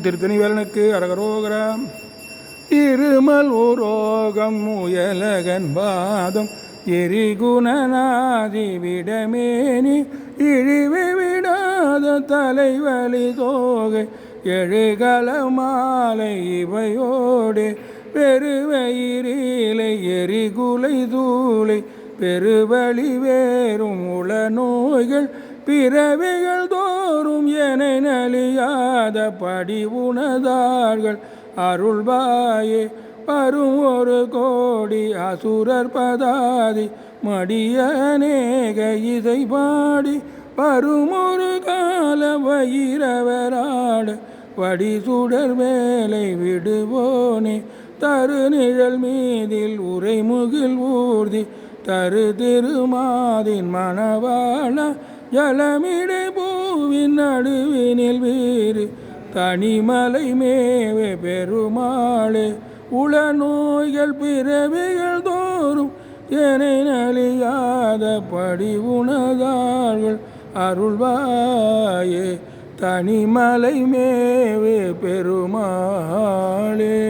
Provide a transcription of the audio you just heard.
திருத்தணிவேலனுக்கு அரகரோகரம். இருமல் உரோகம் முயலகன் பாதம் எரிகுணநாதி விடமேனி இழிவு விடாத தலைவலி தோகை எழுகல மாலை இவையோடு பெருவயிரிலை எரிகுலை தூளை பெருவழி வேறும் உள நோய்கள் பிறவிகள் தோறும் என நலியாத படி உணதார்கள் அருள்வாயே. வரும் ஒரு கோடி அசுரர் பதாதி மடியநேக இசை பாடி வரும் ஒரு கால வயிரவராட வடி சுடர் வேலை விடுவோனே. தரு நிழல் மீதில் உரைமுகில் ஊர்தி தரு திருமாதின் மணவாள ஜலமிடை பூவின் நடுவினில் வீறு தனிமலை மேவே பெருமாளே. உள நோய்கள் பிறவிகள் தோறும் என நலியாத படி உணதார்கள் அருள்வாயே. தனிமலை மேவே பெருமாளே.